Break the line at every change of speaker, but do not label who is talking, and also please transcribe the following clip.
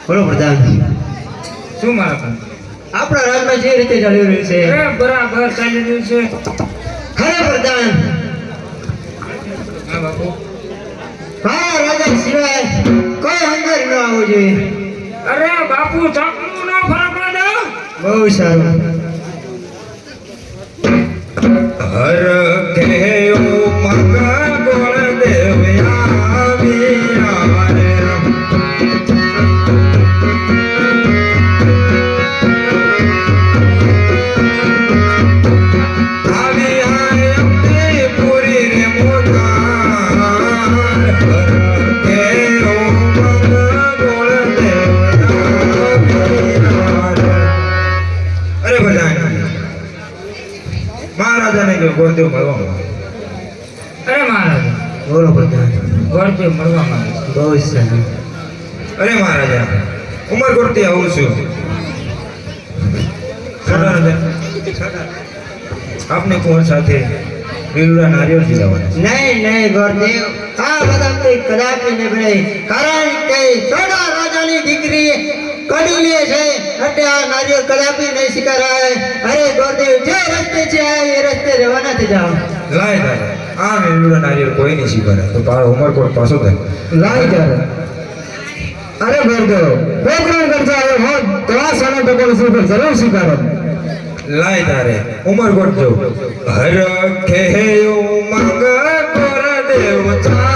બોલો પ્રધાન
શું મારા
આપણા રાજમાં જે રીતે ચાલી રહ્યું છે
બરાબર ચાલી રહ્યું છે
ખરે પ્રધાન
હા બાપુ
હા રાજા સિવાય કોઈ અંદર ન આવવું જોઈએ
અરે બાપુ ચાકનું ના ફરક પડે
બહુ સારું
હર કેયો મગા ગોળ દેવ્યા વિયારે ગોળદેવ મળવા અરે મહારાજા
બોલો પ્રધાન
ગોળદેવ મળવા માંગે
બહુ સારું
અરે મહારાજા ઉમરકોટથી આવું છું આપને કુંવર સાથે લીલુડા નારિયેળ જીલાવાના
નહીં ગોરદેવ આ બધા કદાપી નહીં ભરે કારણ કે સોડા રાજાની દીકરી કડી લે છે એટલે આ નારિયેળ કદાપી નહીં સ્વીકારાય અરે ગોરદેવ જે રસ્તે છે એ રસ્તે રહેવાના થઈ જાઓ
લાય દાદા આ લીલુડા નારિયેળ કોઈ નહીં સ્વીકારે તો તારો ઉમરકોટ પાછો થાય
લાઈ જારે અરે ગોરદેવ પ્રોગ્રામ કરતા આવ્યો હોત તો આ સોના ટકોર સ્વીકાર જરૂર સ્વીકારો
લાય તારે ઉમરકોટ જો હર ખેયો મંગ કોર દેવ